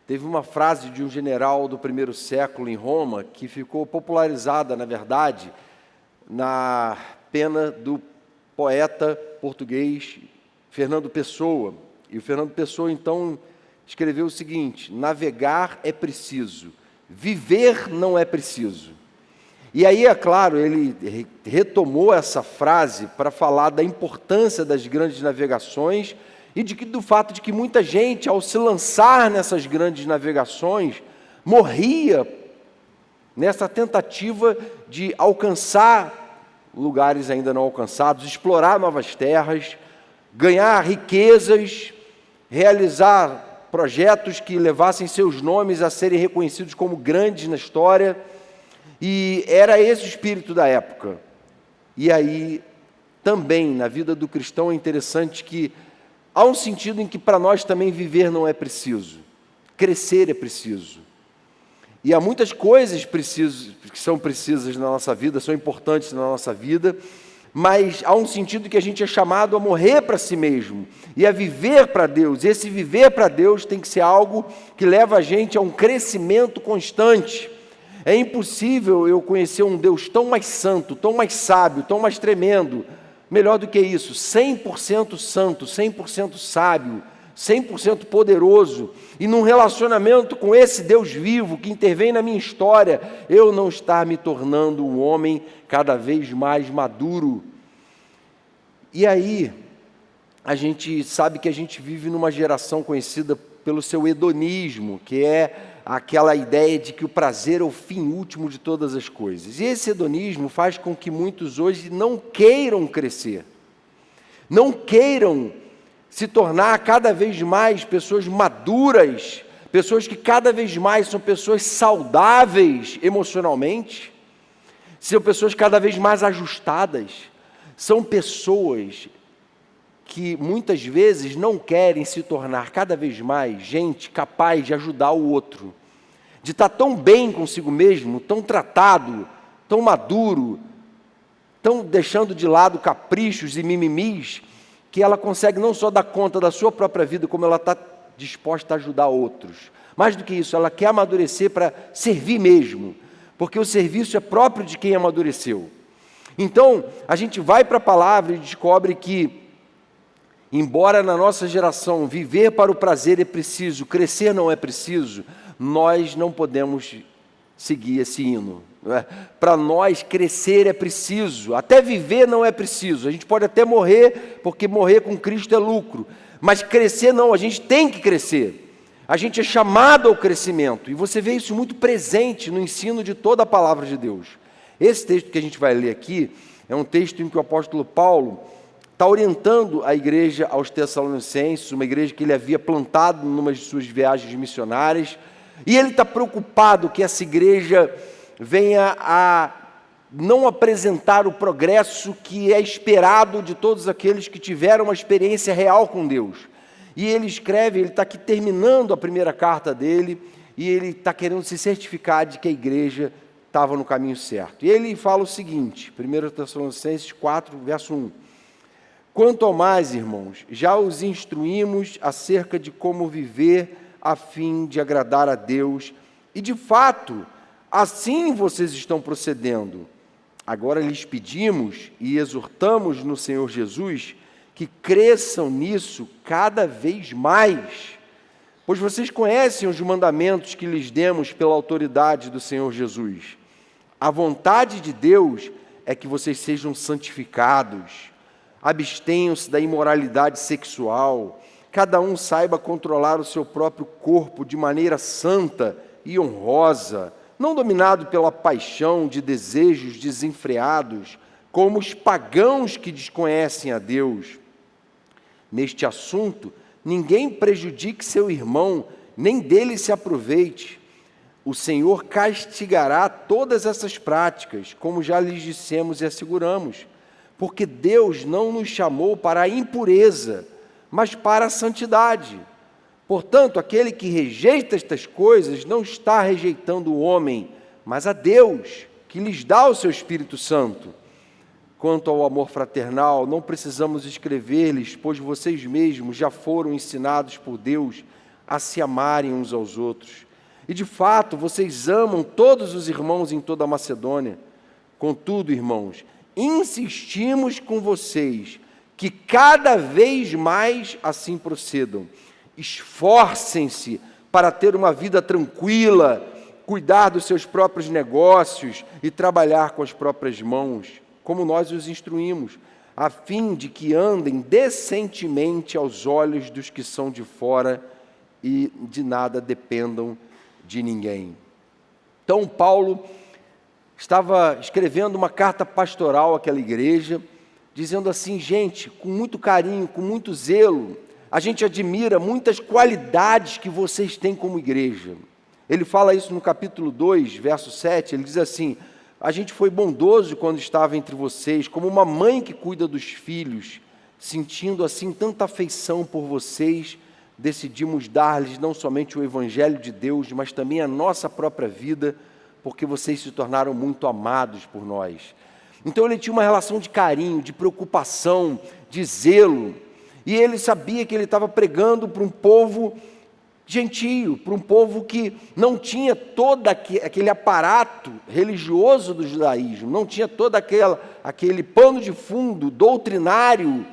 Teve uma frase de um general do primeiro século em Roma que ficou popularizada, na verdade, na pena do poeta português Fernando Pessoa. E o Fernando Pessoa, então, escreveu o seguinte: navegar é preciso, viver não é preciso. E aí, é claro, ele retomou essa frase para falar da importância das grandes navegações e do fato de que muita gente, ao se lançar nessas grandes navegações, morria nessa tentativa de alcançar lugares ainda não alcançados, explorar novas terras, ganhar riquezas, realizar projetos que levassem seus nomes a serem reconhecidos como grandes na história. E era esse o espírito da época. E aí, também, na vida do cristão, é interessante que há um sentido em que para nós também viver não é preciso, crescer é preciso. E há muitas coisas que são precisas na nossa vida, são importantes na nossa vida, mas há um sentido que a gente é chamado a morrer para si mesmo e a viver para Deus. E esse viver para Deus tem que ser algo que leva a gente a um crescimento constante. É impossível eu conhecer um Deus tão mais santo, tão mais sábio, tão mais tremendo, melhor do que isso, 100% santo, 100% sábio, 100% poderoso, e num relacionamento com esse Deus vivo que intervém na minha história, eu não estar me tornando um homem cada vez mais maduro. E aí, a gente sabe que a gente vive numa geração conhecida pelo seu hedonismo, que é aquela ideia de que o prazer é o fim último de todas as coisas. E esse hedonismo faz com que muitos hoje não queiram crescer, não queiram se tornar cada vez mais pessoas maduras, pessoas que cada vez mais são pessoas saudáveis emocionalmente, são pessoas cada vez mais ajustadas, são pessoas que muitas vezes não querem se tornar cada vez mais gente capaz de ajudar o outro, de estar tão bem consigo mesmo, tão tratado, tão maduro, tão deixando de lado caprichos e mimimis, que ela consegue não só dar conta da sua própria vida, como ela está disposta a ajudar outros. Mais do que isso, ela quer amadurecer para servir mesmo, porque o serviço é próprio de quem amadureceu. Então, a gente vai para a palavra e descobre que, embora na nossa geração viver para o prazer é preciso, crescer não é preciso, nós não podemos seguir esse hino. Para nós, crescer é preciso, até viver não é preciso. A gente pode até morrer, porque morrer com Cristo é lucro, mas crescer não, a gente tem que crescer. A gente é chamado ao crescimento, e você vê isso muito presente no ensino de toda a palavra de Deus. Esse texto que a gente vai ler aqui é um texto em que o apóstolo Paulo está orientando a igreja aos Tessalonicenses, uma igreja que ele havia plantado numa de suas viagens missionárias, e ele está preocupado que essa igreja venha a não apresentar o progresso que é esperado de todos aqueles que tiveram uma experiência real com Deus. E ele escreve, ele está aqui terminando a primeira carta dele, e ele está querendo se certificar de que a igreja estava no caminho certo. E ele fala o seguinte, 1 Tessalonicenses 4, verso 1. Quanto ao mais, irmãos, já os instruímos acerca de como viver a fim de agradar a Deus, e de fato, assim vocês estão procedendo. Agora lhes pedimos e exortamos no Senhor Jesus que cresçam nisso cada vez mais, pois vocês conhecem os mandamentos que lhes demos pela autoridade do Senhor Jesus. A vontade de Deus é que vocês sejam santificados, abstenham-se da imoralidade sexual, cada um saiba controlar o seu próprio corpo de maneira santa e honrosa, não dominado pela paixão de desejos desenfreados, como os pagãos que desconhecem a Deus. Neste assunto, ninguém prejudique seu irmão, nem dele se aproveite. O Senhor castigará todas essas práticas, como já lhes dissemos e asseguramos, porque Deus não nos chamou para a impureza, mas para a santidade. Portanto, aquele que rejeita estas coisas não está rejeitando o homem, mas a Deus, que lhes dá o seu Espírito Santo. Quanto ao amor fraternal, não precisamos escrever-lhes, pois vocês mesmos já foram ensinados por Deus a se amarem uns aos outros. E de fato, vocês amam todos os irmãos em toda a Macedônia. Contudo, irmãos, insistimos com vocês que cada vez mais assim procedam. Esforcem-se para ter uma vida tranquila, cuidar dos seus próprios negócios e trabalhar com as próprias mãos, como nós os instruímos, a fim de que andem decentemente aos olhos dos que são de fora e de nada dependam de ninguém. Então, Paulo estava escrevendo uma carta pastoral àquela igreja, dizendo assim: gente, com muito carinho, com muito zelo, a gente admira muitas qualidades que vocês têm como igreja. Ele fala isso no capítulo 2, verso 7, ele diz assim: a gente foi bondoso quando estava entre vocês, como uma mãe que cuida dos filhos, sentindo assim tanta afeição por vocês, decidimos dar-lhes não somente o Evangelho de Deus, mas também a nossa própria vida, porque vocês se tornaram muito amados por nós. Então ele tinha uma relação de carinho, de preocupação, de zelo, e ele sabia que ele estava pregando para um povo gentio, para um povo que não tinha todo aquele aparato religioso do judaísmo, não tinha todo aquele pano de fundo doutrinário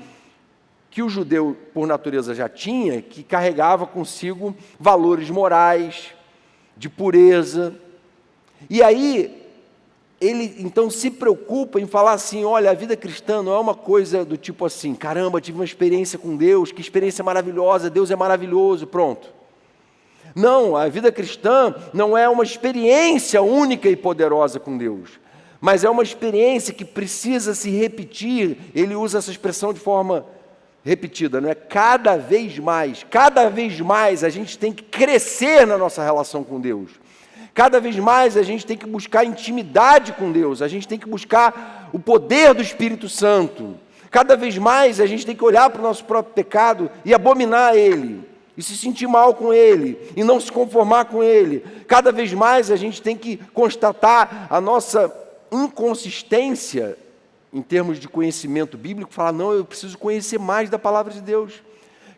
que o judeu, por natureza, já tinha, que carregava consigo valores morais, de pureza. E aí, ele então se preocupa em falar assim: olha, a vida cristã não é uma coisa do tipo assim, caramba, tive uma experiência com Deus, que experiência maravilhosa, Deus é maravilhoso, pronto. Não, a vida cristã não é uma experiência única e poderosa com Deus, mas é uma experiência que precisa se repetir. Ele usa essa expressão de forma repetida, não é? Cada vez mais a gente tem que crescer na nossa relação com Deus. Cada vez mais a gente tem que buscar intimidade com Deus, a gente tem que buscar o poder do Espírito Santo. Cada vez mais a gente tem que olhar para o nosso próprio pecado e abominar ele, e se sentir mal com ele, e não se conformar com ele. Cada vez mais a gente tem que constatar a nossa inconsistência em termos de conhecimento bíblico, falar: não, eu preciso conhecer mais da palavra de Deus.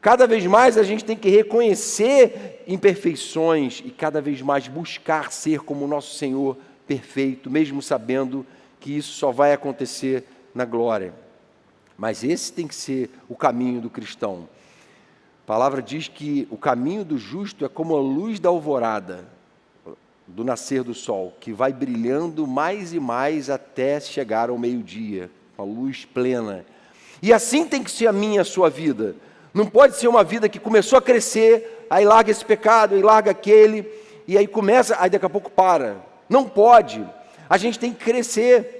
Cada vez mais a gente tem que reconhecer imperfeições e cada vez mais buscar ser como o nosso Senhor perfeito, mesmo sabendo que isso só vai acontecer na glória. Mas esse tem que ser o caminho do cristão. A palavra diz que o caminho do justo é como a luz da alvorada, do nascer do sol, que vai brilhando mais e mais até chegar ao meio-dia, com a luz plena. E assim tem que ser a minha e a sua vida. Não pode ser uma vida que começou a crescer, aí larga esse pecado, aí larga aquele, e aí começa, aí daqui a pouco para. Não pode. A gente tem que crescer.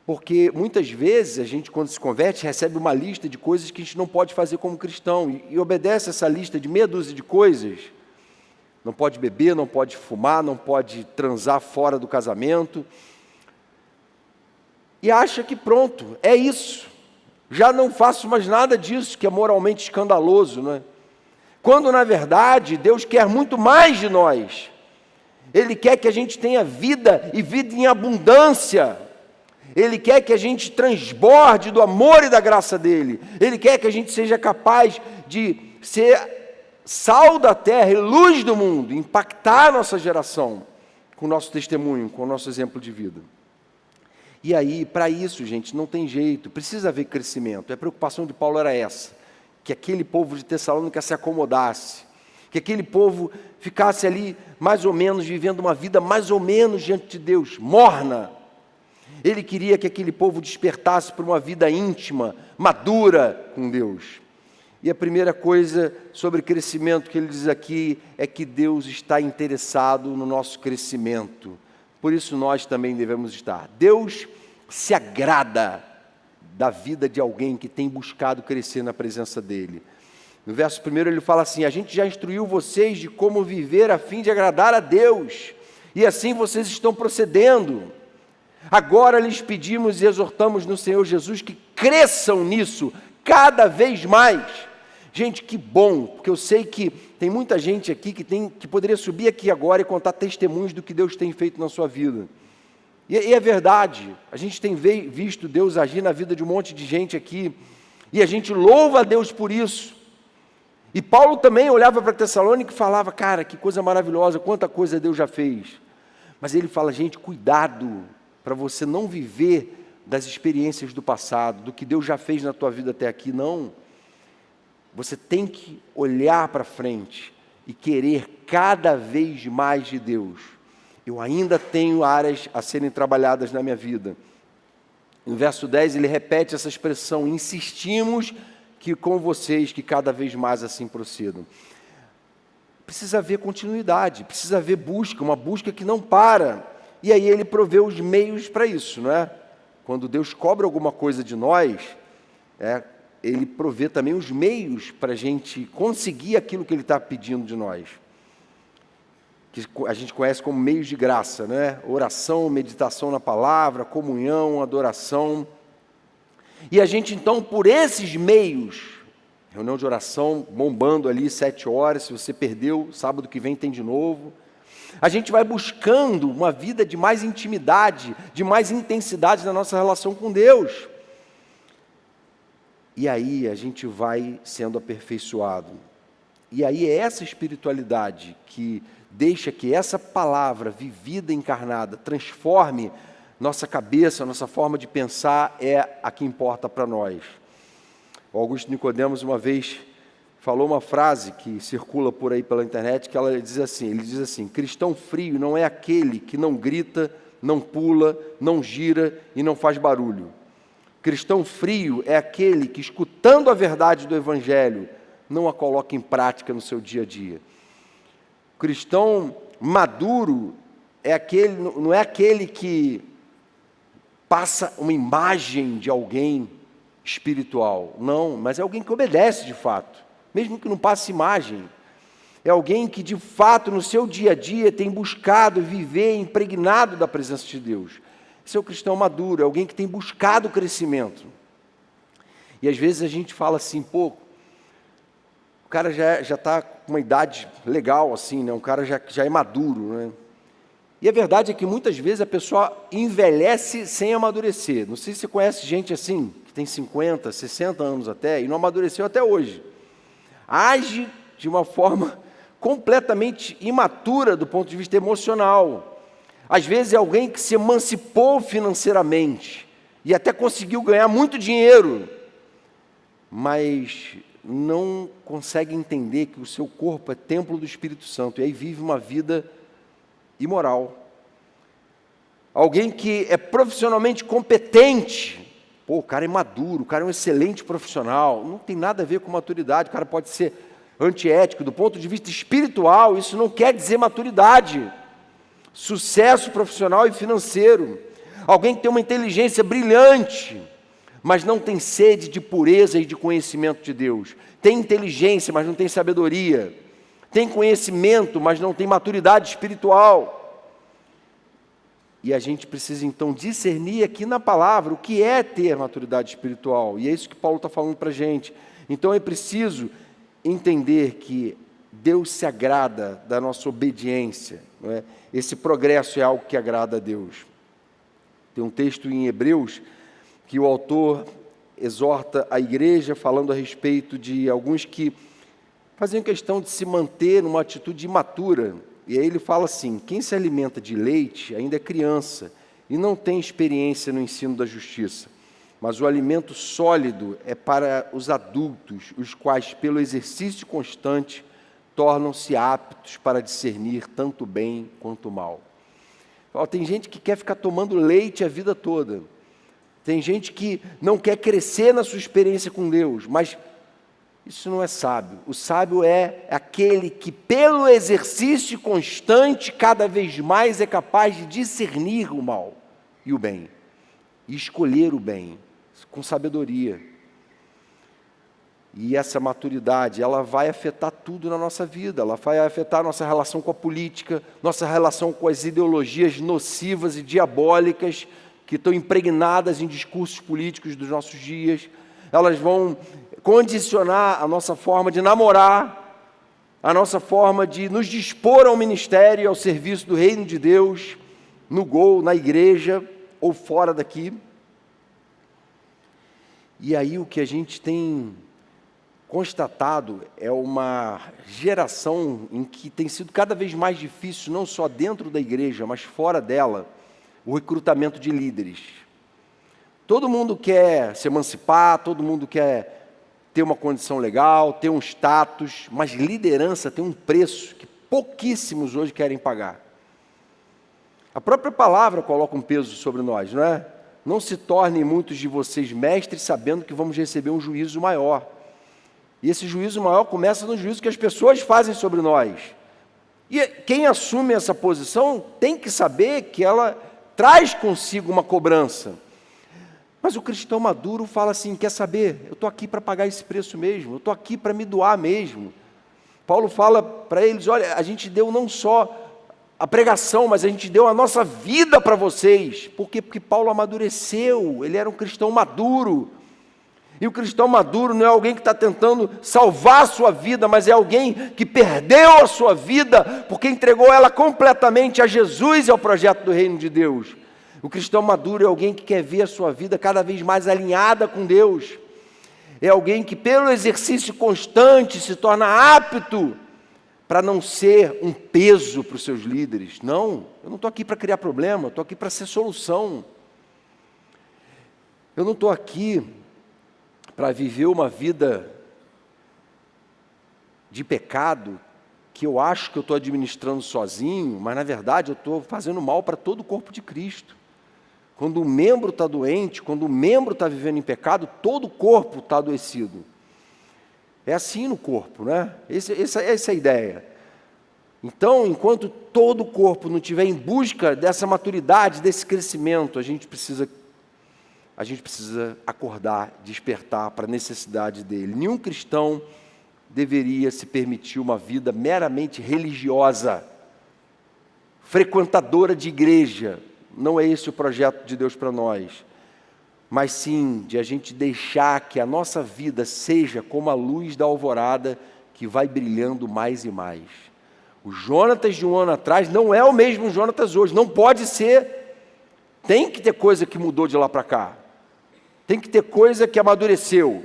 Porque muitas vezes a gente, quando se converte, recebe uma lista de coisas que a gente não pode fazer como cristão, e obedece essa lista de meia dúzia de coisas. Não pode beber, não pode fumar, não pode transar fora do casamento. E acha que pronto, é isso. Já não faço mais nada disso, que é moralmente escandaloso, não é? Quando, na verdade, Deus quer muito mais de nós. Ele quer que a gente tenha vida, e vida em abundância. Ele quer que a gente transborde do amor e da graça dEle. Ele quer que a gente seja capaz de ser sal da terra e luz do mundo, impactar a nossa geração com o nosso testemunho, com o nosso exemplo de vida. E aí, para isso, gente, não tem jeito, precisa haver crescimento. A preocupação de Paulo era essa, que aquele povo de Tessalônica se acomodasse, que aquele povo ficasse ali, mais ou menos, vivendo uma vida mais ou menos diante de Deus, morna. Ele queria que aquele povo despertasse para uma vida íntima, madura com Deus. E a primeira coisa sobre crescimento que ele diz aqui é que Deus está interessado no nosso crescimento. Por isso nós também devemos estar. Deus se agrada da vida de alguém que tem buscado crescer na presença dEle. No verso 1 ele fala assim: a gente já instruiu vocês de como viver a fim de agradar a Deus, e assim vocês estão procedendo. Agora lhes pedimos e exortamos no Senhor Jesus que cresçam nisso cada vez mais. Gente, que bom, porque eu sei que tem muita gente aqui que poderia subir aqui agora e contar testemunhos do que Deus tem feito na sua vida. E é verdade, a gente tem visto Deus agir na vida de um monte de gente aqui, e a gente louva a Deus por isso. E Paulo também olhava para Tessalônica e falava, cara, que coisa maravilhosa, quanta coisa Deus já fez. Mas ele fala, gente, cuidado para você não viver das experiências do passado, do que Deus já fez na tua vida até aqui, não. Você tem que olhar para frente e querer cada vez mais de Deus. Eu ainda tenho áreas a serem trabalhadas na minha vida. No verso 10 ele repete essa expressão, insistimos que com vocês que cada vez mais assim procedam. Precisa haver continuidade, precisa haver busca, uma busca que não para. E aí ele provê os meios para isso, não é? Quando Deus cobra alguma coisa de nós, ele provê também os meios para a gente conseguir aquilo que ele está pedindo de nós. Que a gente conhece como meios de graça, né? Oração, meditação na palavra, comunhão, adoração. E a gente então, por esses meios, reunião de oração bombando ali 7 horas, se você perdeu, sábado que vem tem de novo. A gente vai buscando uma vida de mais intimidade, de mais intensidade na nossa relação com Deus. E aí a gente vai sendo aperfeiçoado. E aí é essa espiritualidade que deixa que essa palavra vivida, encarnada, transforme nossa cabeça, nossa forma de pensar, é a que importa para nós. O Augusto Nicodemos uma vez falou uma frase que circula por aí pela internet, que ele diz assim, cristão frio não é aquele que não grita, não pula, não gira e não faz barulho. Cristão frio é aquele que, escutando a verdade do Evangelho, não a coloca em prática no seu dia a dia. Cristão maduro não é aquele que passa uma imagem de alguém espiritual, não, mas é alguém que obedece de fato, mesmo que não passe imagem. É alguém que de fato no seu dia a dia tem buscado viver impregnado da presença de Deus. Esse é o cristão maduro, é alguém que tem buscado o crescimento. E às vezes a gente fala assim, o cara já está com uma idade legal, assim, né? Um cara já é maduro, né? E a verdade é que muitas vezes a pessoa envelhece sem amadurecer. Não sei se você conhece gente assim, que tem 50, 60 anos até, e não amadureceu até hoje. Age de uma forma completamente imatura do ponto de vista emocional. Às vezes é alguém que se emancipou financeiramente e até conseguiu ganhar muito dinheiro, mas não consegue entender que o seu corpo é templo do Espírito Santo, e aí vive uma vida imoral. Alguém que é profissionalmente competente, o cara é maduro, o cara é um excelente profissional, não tem nada a ver com maturidade, o cara pode ser antiético, do ponto de vista espiritual, isso não quer dizer maturidade. Sucesso profissional e financeiro. Alguém que tem uma inteligência brilhante, mas não tem sede de pureza e de conhecimento de Deus. Tem inteligência, mas não tem sabedoria. Tem conhecimento, mas não tem maturidade espiritual. E a gente precisa então discernir aqui na palavra o que é ter maturidade espiritual. E é isso que Paulo está falando para a gente. Então é preciso entender que Deus se agrada da nossa obediência, não é? Esse progresso é algo que agrada a Deus. Tem um texto em Hebreus que o autor exorta a igreja falando a respeito de alguns que faziam questão de se manter numa atitude imatura. E aí ele fala assim, quem se alimenta de leite ainda é criança e não tem experiência no ensino da justiça. Mas o alimento sólido é para os adultos, os quais, pelo exercício constante, tornam-se aptos para discernir tanto o bem quanto o mal. Tem gente que quer ficar tomando leite a vida toda. Tem gente que não quer crescer na sua experiência com Deus, mas isso não é sábio. O sábio é aquele que, pelo exercício constante, cada vez mais é capaz de discernir o mal e o bem, e escolher o bem, com sabedoria. E essa maturidade, ela vai afetar tudo na nossa vida, ela vai afetar a nossa relação com a política, nossa relação com as ideologias nocivas e diabólicas que estão impregnadas em discursos políticos dos nossos dias. Elas vão condicionar a nossa forma de namorar, a nossa forma de nos dispor ao ministério, ao serviço do reino de Deus, no Gol, na igreja ou fora daqui. E aí o que a gente tem constatado é uma geração em que tem sido cada vez mais difícil, não só dentro da igreja, mas fora dela, o recrutamento de líderes. Todo mundo quer se emancipar, todo mundo quer ter uma condição legal, ter um status, mas liderança tem um preço que pouquíssimos hoje querem pagar. A própria palavra coloca um peso sobre nós, não é? Não se tornem muitos de vocês mestres sabendo que vamos receber um juízo maior. E esse juízo maior começa no juízo que as pessoas fazem sobre nós. E quem assume essa posição tem que saber que ela traz consigo uma cobrança. Mas o cristão maduro fala assim, quer saber? Eu estou aqui para pagar esse preço mesmo, eu estou aqui para me doar mesmo. Paulo fala para eles, olha, a gente deu não só a pregação, mas a gente deu a nossa vida para vocês. Por quê? Porque Paulo amadureceu, ele era um cristão maduro. E o cristão maduro não é alguém que está tentando salvar a sua vida, mas é alguém que perdeu a sua vida, porque entregou ela completamente a Jesus e ao projeto do reino de Deus. O cristão maduro é alguém que quer ver a sua vida cada vez mais alinhada com Deus. É alguém que, pelo exercício constante, se torna apto para não ser um peso para os seus líderes. Não, eu não estou aqui para criar problema, eu estou aqui para ser solução. Eu não estou aqui para viver uma vida de pecado que eu acho que eu estou administrando sozinho, mas na verdade eu estou fazendo mal para todo o corpo de Cristo. Quando o membro está doente, quando o membro está vivendo em pecado, todo o corpo está adoecido. É assim no corpo, né? Essa é a ideia. Então, enquanto todo o corpo não estiver em busca dessa maturidade, desse crescimento, a gente precisa acordar, despertar para a necessidade dele. Nenhum cristão deveria se permitir uma vida meramente religiosa, frequentadora de igreja. Não é esse o projeto de Deus para nós, mas sim de a gente deixar que a nossa vida seja como a luz da alvorada que vai brilhando mais e mais. O Jonatas de um ano atrás não é o mesmo Jonatas hoje, não pode ser. Tem que ter coisa que mudou de lá para cá, tem que ter coisa que amadureceu.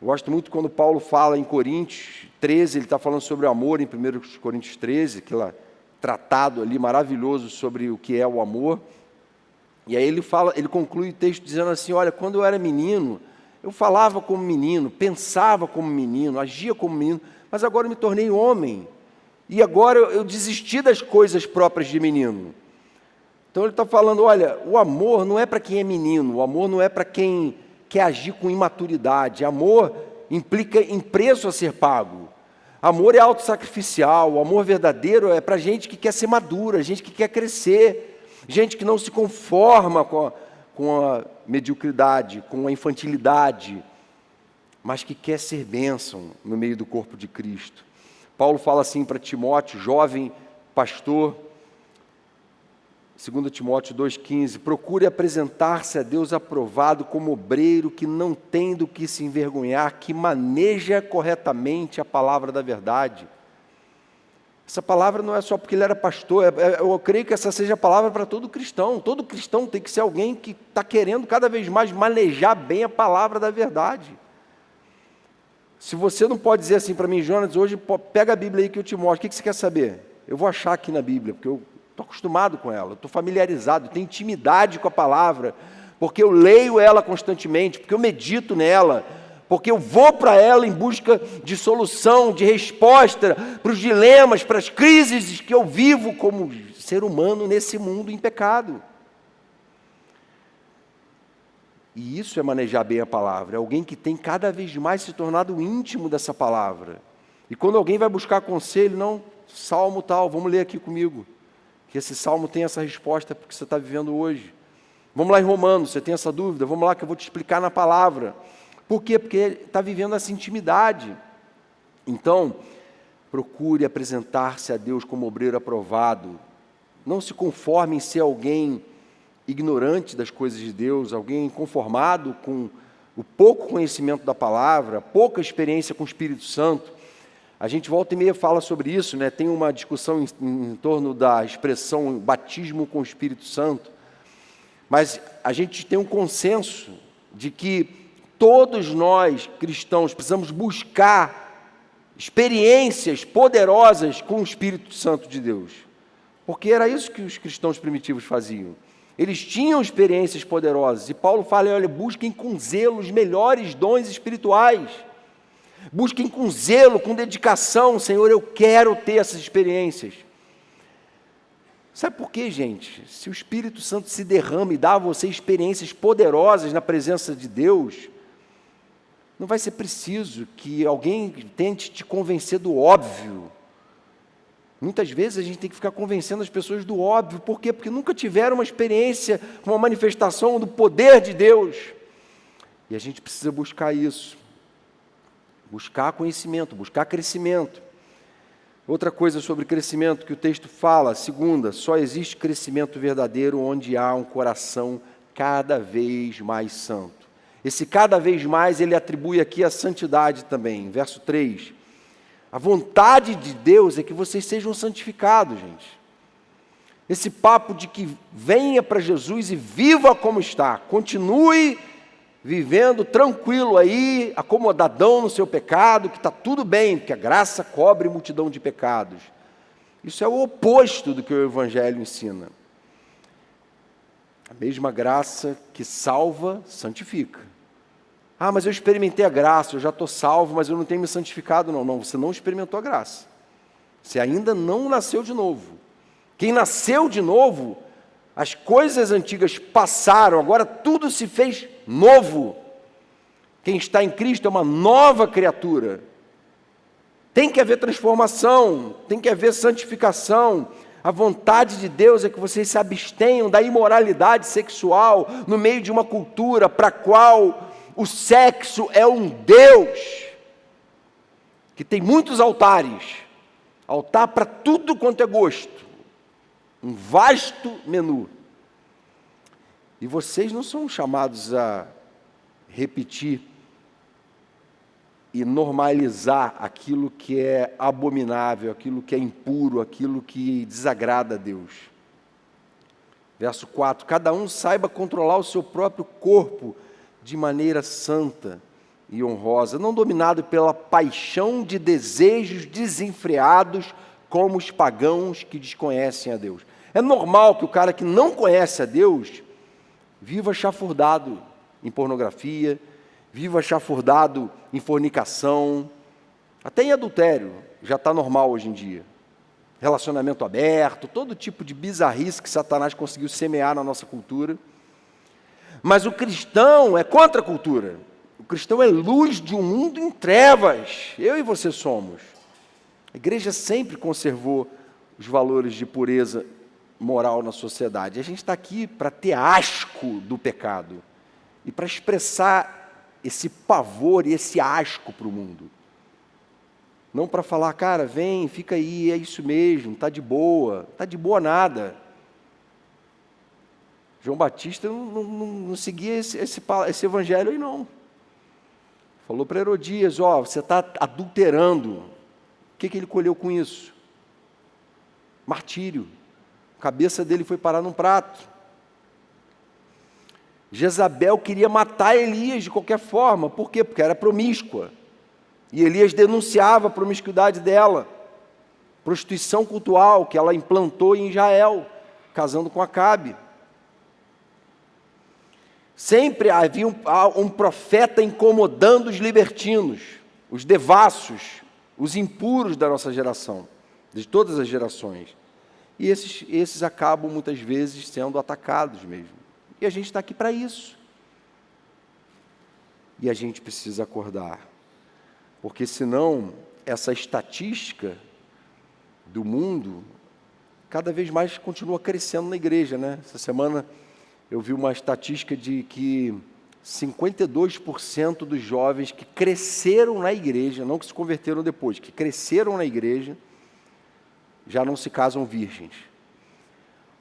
Eu gosto muito quando Paulo fala em Coríntios 13, ele está falando sobre o amor em 1 Coríntios 13, aquela tratado ali maravilhoso sobre o que é o amor. E aí ele conclui o texto dizendo assim, olha, quando eu era menino, eu falava como menino, pensava como menino, agia como menino, mas agora eu me tornei homem. E agora eu desisti das coisas próprias de menino. Então ele está falando, olha, o amor não é para quem é menino, o amor não é para quem quer agir com imaturidade. Amor implica em preço a ser pago. Amor é autossacrificial, o amor verdadeiro é para gente que quer ser madura, gente que quer crescer, gente que não se conforma com a mediocridade, com a infantilidade, mas que quer ser bênção no meio do corpo de Cristo. Paulo fala assim para Timóteo, jovem pastor, 2 Timóteo 2,15, procure apresentar-se a Deus aprovado como obreiro que não tem do que se envergonhar, que maneja corretamente a palavra da verdade. Essa palavra não é só porque ele era pastor, eu creio que essa seja a palavra para todo cristão. Todo cristão tem que ser alguém que está querendo cada vez mais manejar bem a palavra da verdade. Se você não pode dizer assim para mim, Jonas, hoje pega a Bíblia aí que eu te mostro, o que você quer saber? Eu vou achar aqui na Bíblia, porque eu estou acostumado com ela, estou familiarizado, tenho intimidade com a palavra, porque eu leio ela constantemente, porque eu medito nela, porque eu vou para ela em busca de solução, de resposta para os dilemas, para as crises que eu vivo como ser humano nesse mundo em pecado. E isso é manejar bem a palavra, é alguém que tem cada vez mais se tornado íntimo dessa palavra. E quando alguém vai buscar conselho, não, salmo tal, vamos ler aqui comigo, que esse salmo tem essa resposta para o que você está vivendo hoje. Vamos lá em Romanos, você tem essa dúvida? Vamos lá que eu vou te explicar na palavra. Por quê? Porque ele está vivendo essa intimidade. Então, procure apresentar-se a Deus como obreiro aprovado. Não se conforme em ser alguém ignorante das coisas de Deus, alguém conformado com o pouco conhecimento da palavra, pouca experiência com o Espírito Santo. A gente volta e meia fala sobre isso, né? Tem uma discussão em torno da expressão batismo com o Espírito Santo, mas a gente tem um consenso de que todos nós, cristãos, precisamos buscar experiências poderosas com o Espírito Santo de Deus. Porque era isso que os cristãos primitivos faziam. Eles tinham experiências poderosas. E Paulo fala, olha, busquem com zelo os melhores dons espirituais. Busquem com zelo, com dedicação. Senhor, eu quero ter essas experiências. Sabe por quê, gente? Se o Espírito Santo se derrama e dá a você experiências poderosas na presença de Deus, não vai ser preciso que alguém tente te convencer do óbvio. Muitas vezes a gente tem que ficar convencendo as pessoas do óbvio. Por quê? Porque nunca tiveram uma experiência, uma manifestação do poder de Deus. E a gente precisa buscar isso. Buscar conhecimento, buscar crescimento. Outra coisa sobre crescimento que o texto fala, segunda, só existe crescimento verdadeiro onde há um coração cada vez mais santo. Esse cada vez mais ele atribui aqui a santidade também. Verso 3. A vontade de Deus é que vocês sejam santificados, gente. Esse papo de que venha para Jesus e viva como está, continue vivendo tranquilo aí, acomodadão no seu pecado, que está tudo bem, porque a graça cobre multidão de pecados. Isso é o oposto do que o Evangelho ensina. A mesma graça que salva, santifica. Ah, mas eu experimentei a graça, eu já estou salvo, mas eu não tenho me santificado. Não, você não experimentou a graça. Você ainda não nasceu de novo. Quem nasceu de novo, as coisas antigas passaram, agora tudo se fez novo. Quem está em Cristo é uma nova criatura. Tem que haver transformação, tem que haver santificação. A vontade de Deus é que vocês se abstenham da imoralidade sexual no meio de uma cultura para a qual o sexo é um Deus, que tem muitos altares, altar para tudo quanto é gosto, um vasto menu. E vocês não são chamados a repetir e normalizar aquilo que é abominável, aquilo que é impuro, aquilo que desagrada a Deus. Verso 4, cada um saiba controlar o seu próprio corpo de maneira santa e honrosa, não dominado pela paixão de desejos desenfreados, como os pagãos que desconhecem a Deus. É normal que o cara que não conhece a Deus viva chafurdado em pornografia, viva chafurdado em fornicação, até em adultério, já está normal hoje em dia. Relacionamento aberto, todo tipo de bizarrice que Satanás conseguiu semear na nossa cultura. Mas o cristão é contra a cultura. O cristão é luz de um mundo em trevas. Eu e você somos. A igreja sempre conservou os valores de pureza moral na sociedade. A gente está aqui para ter asco do pecado e para expressar esse pavor e esse asco para o mundo. Não para falar, cara, vem, fica aí, é isso mesmo, está de boa. Está de boa nada. João Batista não seguia esse evangelho aí, não. Falou para Herodias, você está adulterando. O que ele colheu com isso? Martírio. A cabeça dele foi parar num prato. Jezabel queria matar Elias de qualquer forma. Por quê? Porque era promíscua. E Elias denunciava a promiscuidade dela. Prostituição cultural que ela implantou em Israel, casando com Acabe. Sempre havia um profeta incomodando os libertinos, os devassos, os impuros da nossa geração, de todas as gerações. E esses acabam muitas vezes sendo atacados mesmo. E a gente está aqui para isso. E a gente precisa acordar. Porque senão, essa estatística do mundo, cada vez mais continua crescendo na igreja, né? Essa semana eu vi uma estatística de que 52% dos jovens que cresceram na igreja, não que se converteram depois, que cresceram na igreja, já não se casam virgens.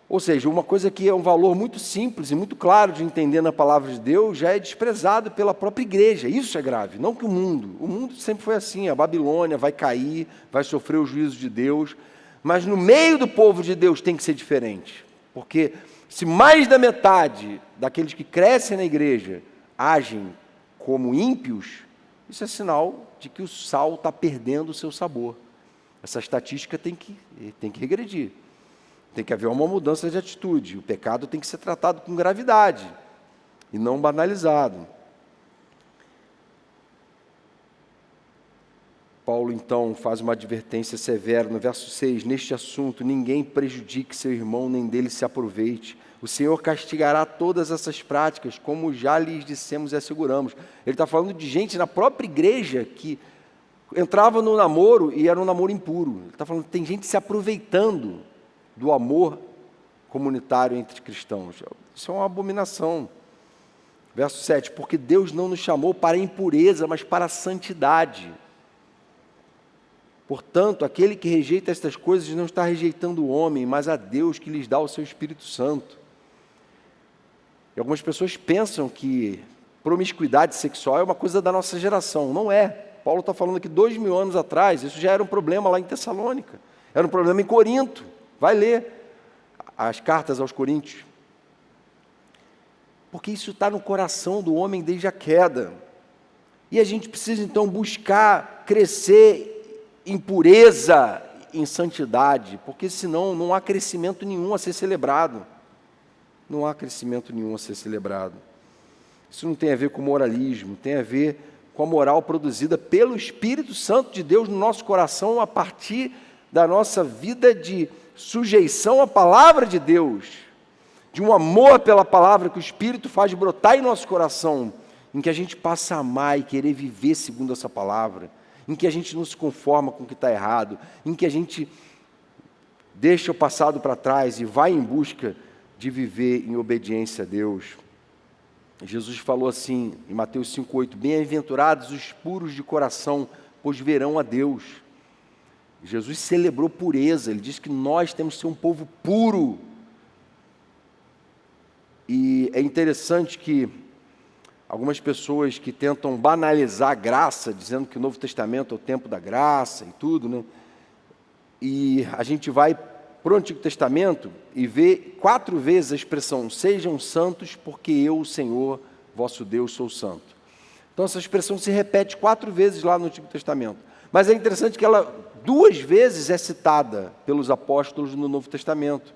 Ou seja, uma coisa que é um valor muito simples e muito claro de entender na palavra de Deus, já é desprezado pela própria igreja. Isso é grave, não que o mundo sempre foi assim, a Babilônia vai cair, vai sofrer o juízo de Deus, mas no meio do povo de Deus tem que ser diferente, porque se mais da metade daqueles que crescem na igreja agem como ímpios, isso é sinal de que o sal está perdendo o seu sabor. Essa estatística tem que regredir. Tem que haver uma mudança de atitude. O pecado tem que ser tratado com gravidade e não banalizado. Paulo, então, faz uma advertência severa no verso 6, neste assunto, ninguém prejudique seu irmão, nem dele se aproveite. O Senhor castigará todas essas práticas, como já lhes dissemos e asseguramos. Ele está falando de gente na própria igreja que entrava no namoro e era um namoro impuro. Ele está falando que tem gente se aproveitando do amor comunitário entre cristãos. Isso é uma abominação. Verso 7, porque Deus não nos chamou para a impureza, mas para a santidade. Portanto, aquele que rejeita estas coisas não está rejeitando o homem, mas a Deus que lhes dá o seu Espírito Santo. E algumas pessoas pensam que promiscuidade sexual é uma coisa da nossa geração. Não é. Paulo está falando que 2000 anos atrás, isso já era um problema lá em Tessalônica. Era um problema em Corinto. Vai ler as cartas aos Coríntios. Porque isso está no coração do homem desde a queda. E a gente precisa, então, buscar crescer em pureza, em santidade, porque senão não há crescimento nenhum a ser celebrado. Não há crescimento nenhum a ser celebrado. Isso não tem a ver com moralismo, tem a ver com a moral produzida pelo Espírito Santo de Deus no nosso coração, a partir da nossa vida de sujeição à palavra de Deus, de um amor pela palavra que o Espírito faz brotar em nosso coração, em que a gente passa a amar e querer viver segundo essa palavra, em que a gente não se conforma com o que está errado, em que a gente deixa o passado para trás e vai em busca de viver em obediência a Deus. Jesus falou assim, em Mateus 5,8, bem-aventurados os puros de coração, pois verão a Deus. Jesus celebrou pureza, ele disse que nós temos que ser um povo puro. E é interessante que algumas pessoas que tentam banalizar a graça, dizendo que o Novo Testamento é o tempo da graça e tudo, né? E a gente vai para o Antigo Testamento e vê 4 vezes a expressão, sejam santos, porque eu, o Senhor, vosso Deus, sou santo. Então essa expressão se repete 4 vezes lá no Antigo Testamento. Mas é interessante que ela 2 vezes é citada pelos apóstolos no Novo Testamento.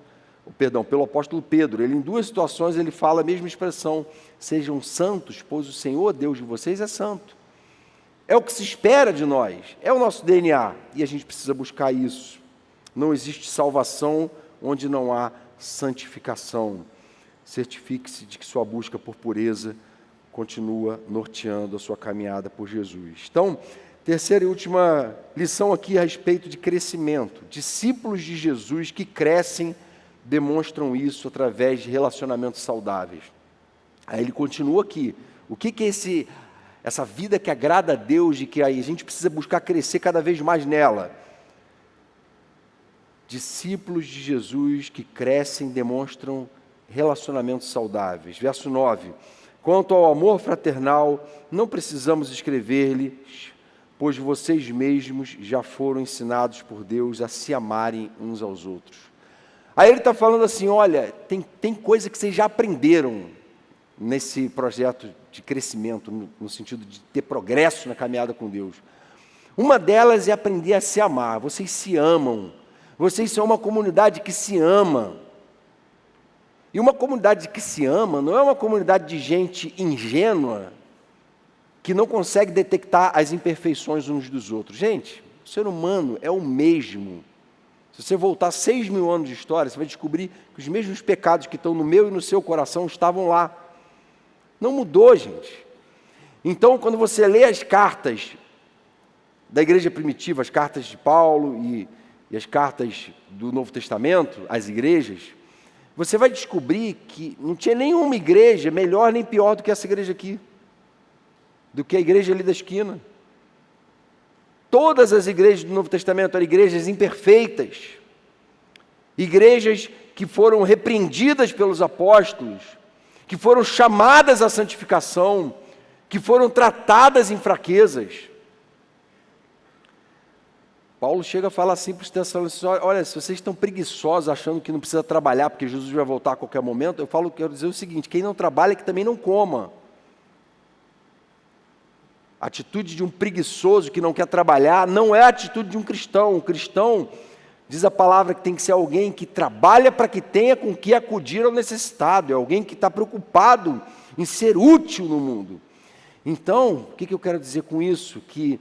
Pelo apóstolo Pedro, ele em 2 situações ele fala a mesma expressão, sejam santos, pois o Senhor, Deus de vocês, é santo. É o que se espera de nós, é o nosso DNA, e a gente precisa buscar isso. Não existe salvação onde não há santificação. Certifique-se de que sua busca por pureza continua norteando a sua caminhada por Jesus. Então, terceira e última lição aqui a respeito de crescimento. Discípulos de Jesus que crescem demonstram isso através de relacionamentos saudáveis. Aí ele continua aqui. O que é essa vida que agrada a Deus e que aí a gente precisa buscar crescer cada vez mais nela? Discípulos de Jesus que crescem demonstram relacionamentos saudáveis. Verso 9. Quanto ao amor fraternal, não precisamos escrever-lhes, pois vocês mesmos já foram ensinados por Deus a se amarem uns aos outros. Aí ele está falando assim, olha, tem coisa que vocês já aprenderam nesse projeto de crescimento, no sentido de ter progresso na caminhada com Deus. Uma delas é aprender a se amar. Vocês se amam. Vocês são uma comunidade que se ama. E uma comunidade que se ama não é uma comunidade de gente ingênua que não consegue detectar as imperfeições uns dos outros. Gente, o ser humano é o mesmo. Se você voltar 6.000 anos de história, você vai descobrir que os mesmos pecados que estão no meu e no seu coração estavam lá. Não mudou, gente. Então, quando você lê as cartas da igreja primitiva, as cartas de Paulo e as cartas do Novo Testamento, as igrejas, você vai descobrir que não tinha nenhuma igreja melhor nem pior do que essa igreja aqui, do que a igreja ali da esquina. Todas as igrejas do Novo Testamento eram igrejas imperfeitas, igrejas que foram repreendidas pelos apóstolos, que foram chamadas à santificação, que foram tratadas em fraquezas. Paulo chega a falar assim para os Tessalonicenses, olha, se vocês estão preguiçosos, achando que não precisa trabalhar, porque Jesus vai voltar a qualquer momento, quero dizer o seguinte, quem não trabalha, que também não coma. A atitude de um preguiçoso que não quer trabalhar não é a atitude de um cristão. O cristão, diz a palavra, que tem que ser alguém que trabalha para que tenha com que acudir ao necessitado. É alguém que está preocupado em ser útil no mundo. Então, o que eu quero dizer com isso? Que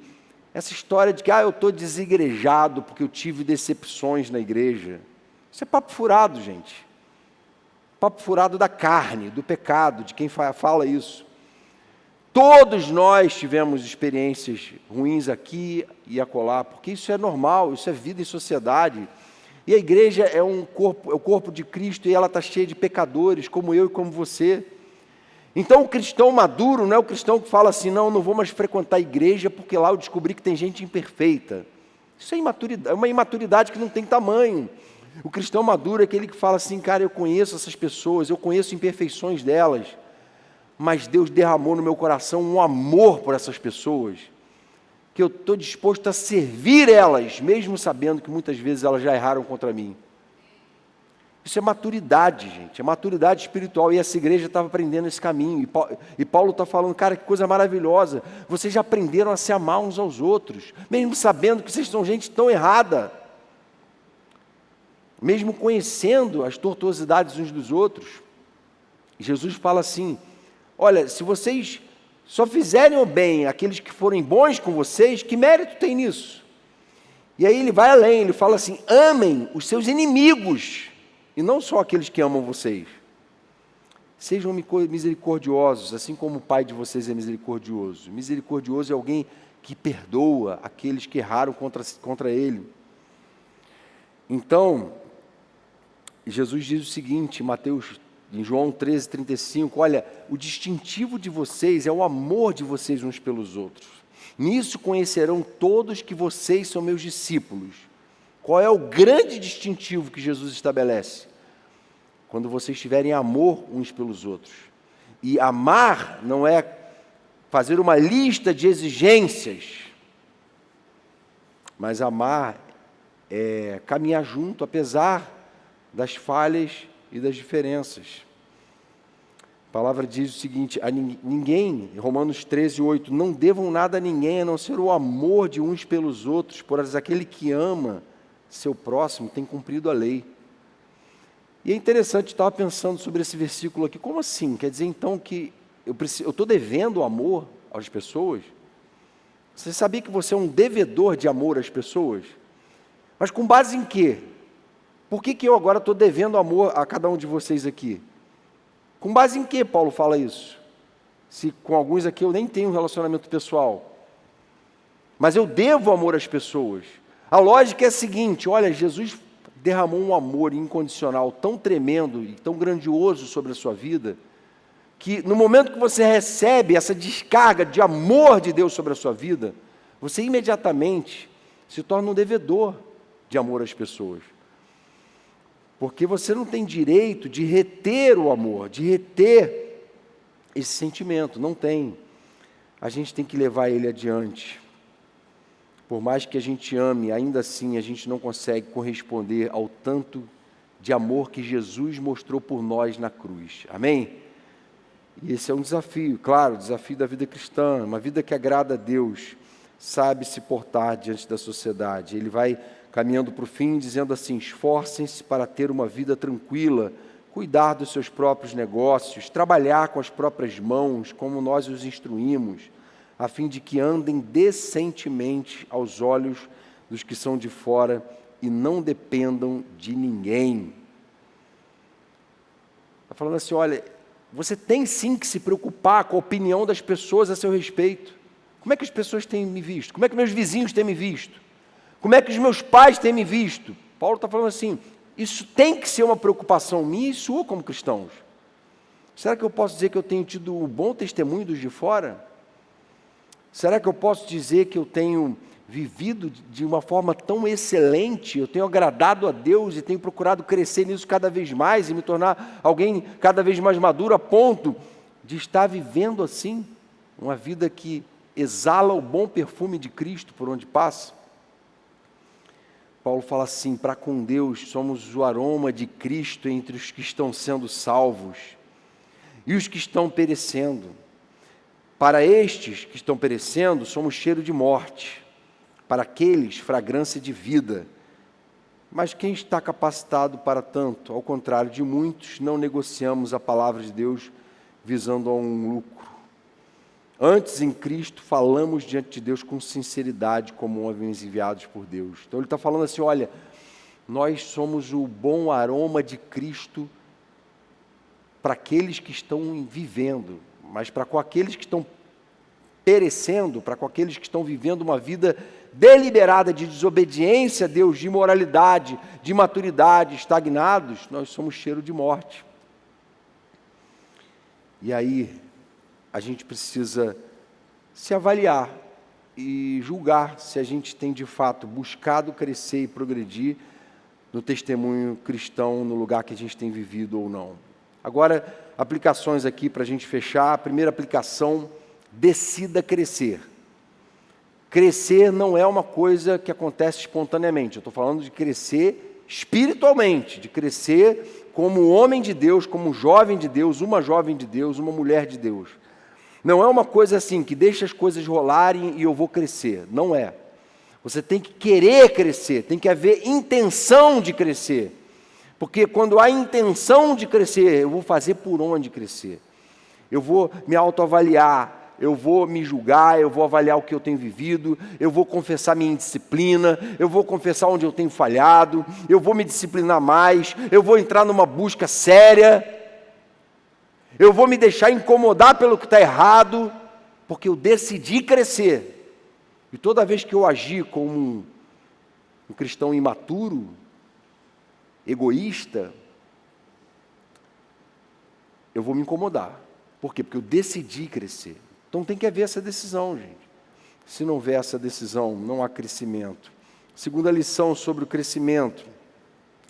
essa história de que eu estou desigrejado porque eu tive decepções na igreja, isso é papo furado, gente. Papo furado da carne, do pecado, de quem fala isso. Todos nós tivemos experiências ruins aqui e acolá, porque isso é normal, isso é vida em sociedade. E a igreja é o corpo de Cristo, e ela está cheia de pecadores, como eu e como você. Então o cristão maduro não é o cristão que fala assim, não vou mais frequentar a igreja, porque lá eu descobri que tem gente imperfeita. Isso é imaturidade, é uma imaturidade que não tem tamanho. O cristão maduro é aquele que fala assim, cara, eu conheço essas pessoas, eu conheço imperfeições delas, mas Deus derramou no meu coração um amor por essas pessoas, que eu estou disposto a servir elas, mesmo sabendo que muitas vezes elas já erraram contra mim. Isso é maturidade, gente, é maturidade espiritual, e essa igreja estava aprendendo esse caminho, e Paulo está falando, cara, que coisa maravilhosa, vocês já aprenderam a se amar uns aos outros, mesmo sabendo que vocês são gente tão errada, mesmo conhecendo as tortuosidades uns dos outros. Jesus fala assim, olha, se vocês só fizerem o bem àqueles que forem bons com vocês, que mérito tem nisso? E aí ele vai além, ele fala assim, amem os seus inimigos, e não só aqueles que amam vocês. Sejam misericordiosos, assim como o Pai de vocês é misericordioso. Misericordioso é alguém que perdoa aqueles que erraram contra ele. Então, Jesus diz o seguinte, em João 13:35, olha, o distintivo de vocês é o amor de vocês uns pelos outros. Nisso conhecerão todos que vocês são meus discípulos. Qual é o grande distintivo que Jesus estabelece? Quando vocês tiverem amor uns pelos outros. E amar não é fazer uma lista de exigências, mas amar é caminhar junto, apesar das falhas e das diferenças. A palavra diz o seguinte, a ninguém, Romanos 13:8, não devam nada a ninguém, a não ser o amor de uns pelos outros, pois aquele que ama seu próximo tem cumprido a lei. E é interessante, estava pensando sobre esse versículo aqui, como assim? Quer dizer então que eu estou devendo amor às pessoas? Você sabia que você é um devedor de amor às pessoas? Mas com base em quê? Por que eu agora estou devendo amor a cada um de vocês aqui? Com base em que Paulo fala isso? Se com alguns aqui eu nem tenho um relacionamento pessoal. Mas eu devo amor às pessoas. A lógica é a seguinte, olha, Jesus derramou um amor incondicional tão tremendo e tão grandioso sobre a sua vida, que no momento que você recebe essa descarga de amor de Deus sobre a sua vida, você imediatamente se torna um devedor de amor às pessoas. Porque você não tem direito de reter o amor, de reter esse sentimento, não tem. A gente tem que levar ele adiante. Por mais que a gente ame, ainda assim a gente não consegue corresponder ao tanto de amor que Jesus mostrou por nós na cruz. Amém? E esse é um desafio, claro, o desafio da vida cristã, uma vida que agrada a Deus, sabe se portar diante da sociedade. Ele vai caminhando para o fim, dizendo assim, esforcem-se para ter uma vida tranquila, cuidar dos seus próprios negócios, trabalhar com as próprias mãos, como nós os instruímos, a fim de que andem decentemente aos olhos dos que são de fora e não dependam de ninguém. Está falando assim, olha, você tem sim que se preocupar com a opinião das pessoas a seu respeito. Como é que as pessoas têm me visto? Como é que meus vizinhos têm me visto? Como é que os meus pais têm me visto? Paulo está falando assim, isso tem que ser uma preocupação minha e sua como cristãos. Será que eu posso dizer que eu tenho tido um bom testemunho dos de fora? Será que eu posso dizer que eu tenho vivido de uma forma tão excelente, eu tenho agradado a Deus e tenho procurado crescer nisso cada vez mais e me tornar alguém cada vez mais maduro a ponto de estar vivendo assim, uma vida que exala o bom perfume de Cristo por onde passa? Paulo fala assim, para com Deus somos o aroma de Cristo entre os que estão sendo salvos e os que estão perecendo. Para estes que estão perecendo, somos cheiro de morte, para aqueles, fragrância de vida. Mas quem está capacitado para tanto? Ao contrário de muitos, não negociamos a palavra de Deus visando a um lucro. Antes, em Cristo, falamos diante de Deus com sinceridade, como homens enviados por Deus. Então ele está falando assim, olha, nós somos o bom aroma de Cristo para aqueles que estão vivendo, mas para com aqueles que estão perecendo, para com aqueles que estão vivendo uma vida deliberada de desobediência a Deus, de imoralidade, de imaturidade, estagnados, nós somos cheiro de morte. E aí, a gente precisa se avaliar e julgar se a gente tem de fato buscado crescer e progredir no testemunho cristão, no lugar que a gente tem vivido ou não. Agora, aplicações aqui para a gente fechar. A primeira aplicação, decida crescer. Crescer não é uma coisa que acontece espontaneamente. Eu estou falando de crescer espiritualmente, de crescer como homem de Deus, como jovem de Deus, uma jovem de Deus, uma mulher de Deus. Não é uma coisa assim, que deixa as coisas rolarem e eu vou crescer. Não é. Você tem que querer crescer, tem que haver intenção de crescer. Porque quando há intenção de crescer, eu vou fazer por onde crescer. Eu vou me autoavaliar, eu vou me julgar, eu vou avaliar o que eu tenho vivido, eu vou confessar minha indisciplina, eu vou confessar onde eu tenho falhado, eu vou me disciplinar mais, eu vou entrar numa busca séria, eu vou me deixar incomodar pelo que está errado, porque eu decidi crescer. E toda vez que eu agir como um cristão imaturo, egoísta, eu vou me incomodar. Por quê? Porque eu decidi crescer. Então tem que haver essa decisão, gente. Se não houver essa decisão, não há crescimento. Segunda lição sobre o crescimento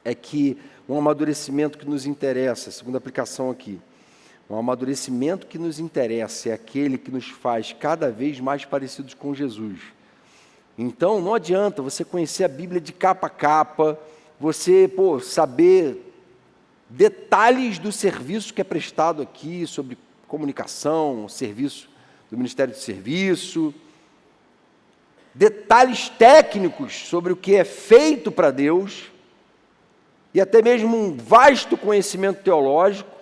é que um amadurecimento que nos interessa, segunda aplicação aqui, um amadurecimento que nos interessa é aquele que nos faz cada vez mais parecidos com Jesus. Então não adianta você conhecer a Bíblia de capa a capa, você saber detalhes do serviço que é prestado aqui, sobre comunicação, serviço do Ministério de Serviço, detalhes técnicos sobre o que é feito para Deus, e até mesmo um vasto conhecimento teológico,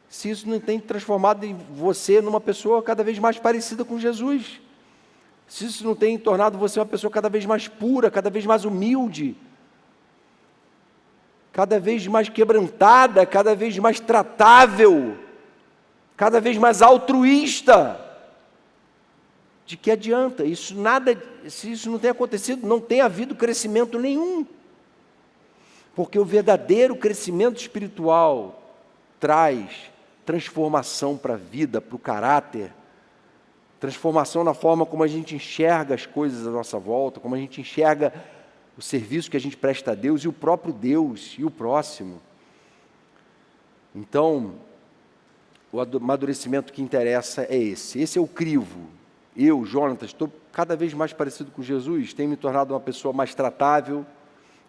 se isso não tem transformado em você numa pessoa cada vez mais parecida com Jesus, se isso não tem tornado você uma pessoa cada vez mais pura, cada vez mais humilde, cada vez mais quebrantada, cada vez mais tratável, cada vez mais altruísta, de que adianta? Se isso não tem acontecido, não tem havido crescimento nenhum. Porque o verdadeiro crescimento espiritual traz transformação para a vida, para o caráter, transformação na forma como a gente enxerga as coisas à nossa volta, como a gente enxerga o serviço que a gente presta a Deus e o próprio Deus e o próximo. Então, o amadurecimento que interessa é esse. Esse é o crivo. Eu, Jonatas, estou cada vez mais parecido com Jesus, tenho me tornado uma pessoa mais tratável,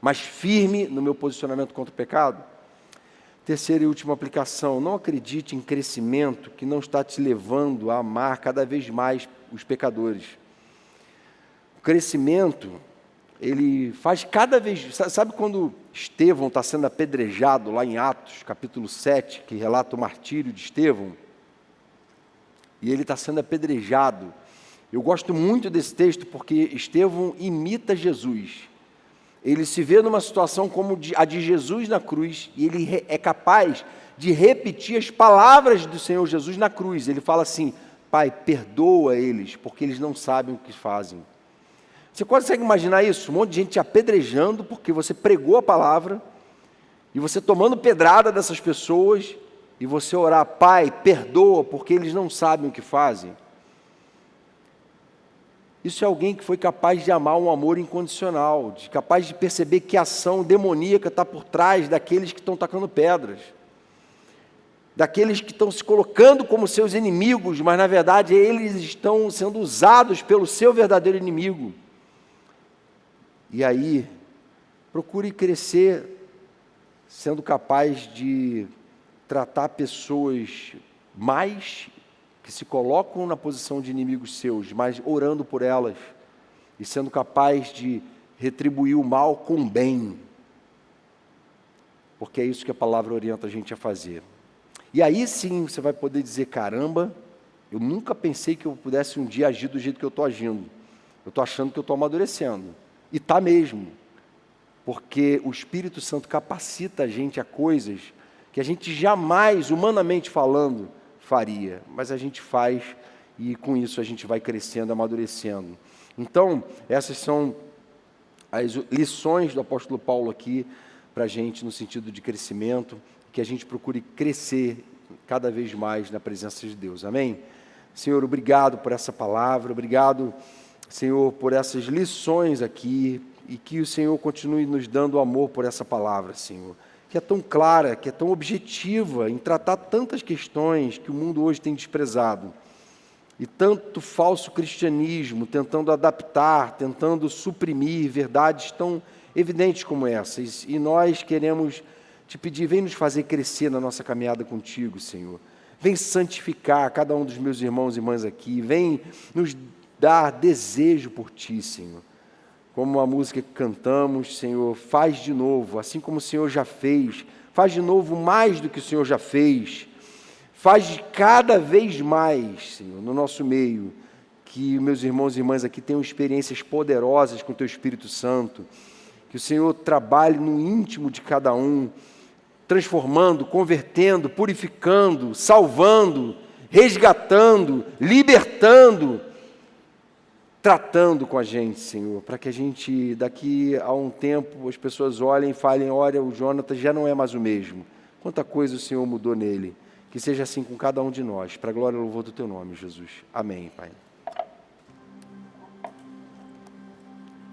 mais firme no meu posicionamento contra o pecado. Terceira e última aplicação, não acredite em crescimento que não está te levando a amar cada vez mais os pecadores. O crescimento, ele faz cada vez... Sabe quando Estevão está sendo apedrejado lá em Atos, capítulo 7, que relata o martírio de Estevão? E ele está sendo apedrejado. Eu gosto muito desse texto porque Estevão imita Jesus. Ele se vê numa situação como a de Jesus na cruz, e ele é capaz de repetir as palavras do Senhor Jesus na cruz. Ele fala assim: Pai, perdoa eles, porque eles não sabem o que fazem. Você consegue imaginar isso? Um monte de gente te apedrejando porque você pregou a palavra, e você tomando pedrada dessas pessoas, e você orar: Pai, perdoa, porque eles não sabem o que fazem. Isso é alguém que foi capaz de amar um amor incondicional, capaz de perceber que a ação demoníaca está por trás daqueles que estão tacando pedras, daqueles que estão se colocando como seus inimigos, mas na verdade eles estão sendo usados pelo seu verdadeiro inimigo. E aí, procure crescer sendo capaz de tratar pessoas mais que se colocam na posição de inimigos seus, mas orando por elas e sendo capaz de retribuir o mal com o bem, porque é isso que a palavra orienta a gente a fazer. E aí sim você vai poder dizer, caramba, eu nunca pensei que eu pudesse um dia agir do jeito que eu estou agindo. Eu estou achando que eu estou amadurecendo. E está mesmo. Porque o Espírito Santo capacita a gente a coisas que a gente jamais, humanamente falando, faria. Mas a gente faz e com isso a gente vai crescendo, amadurecendo. Então, essas são as lições do apóstolo Paulo aqui para a gente no sentido de crescimento, que a gente procure crescer cada vez mais na presença de Deus. Amém? Senhor, obrigado por essa palavra, obrigado, Senhor, por essas lições aqui, e que o Senhor continue nos dando amor por essa palavra, Senhor, que é tão clara, que é tão objetiva em tratar tantas questões que o mundo hoje tem desprezado, e tanto falso cristianismo tentando adaptar, tentando suprimir verdades tão evidentes como essas, e nós queremos te pedir, vem nos fazer crescer na nossa caminhada contigo, Senhor. Vem santificar cada um dos meus irmãos e irmãs aqui. Vem nos dar desejo por Ti, Senhor. Como a música que cantamos, Senhor, faz de novo, assim como o Senhor já fez. Faz de novo mais do que o Senhor já fez. Faz de cada vez mais, Senhor, no nosso meio. Que meus irmãos e irmãs aqui tenham experiências poderosas com o Teu Espírito Santo. Que o Senhor trabalhe no íntimo de cada um, transformando, convertendo, purificando, salvando, resgatando, libertando, tratando com a gente, Senhor, para que a gente, daqui a um tempo, as pessoas olhem e falem, olha, o Jonatas já não é mais o mesmo. Quanta coisa o Senhor mudou nele. Que seja assim com cada um de nós, para a glória e louvor do Teu nome, Jesus. Amém, Pai.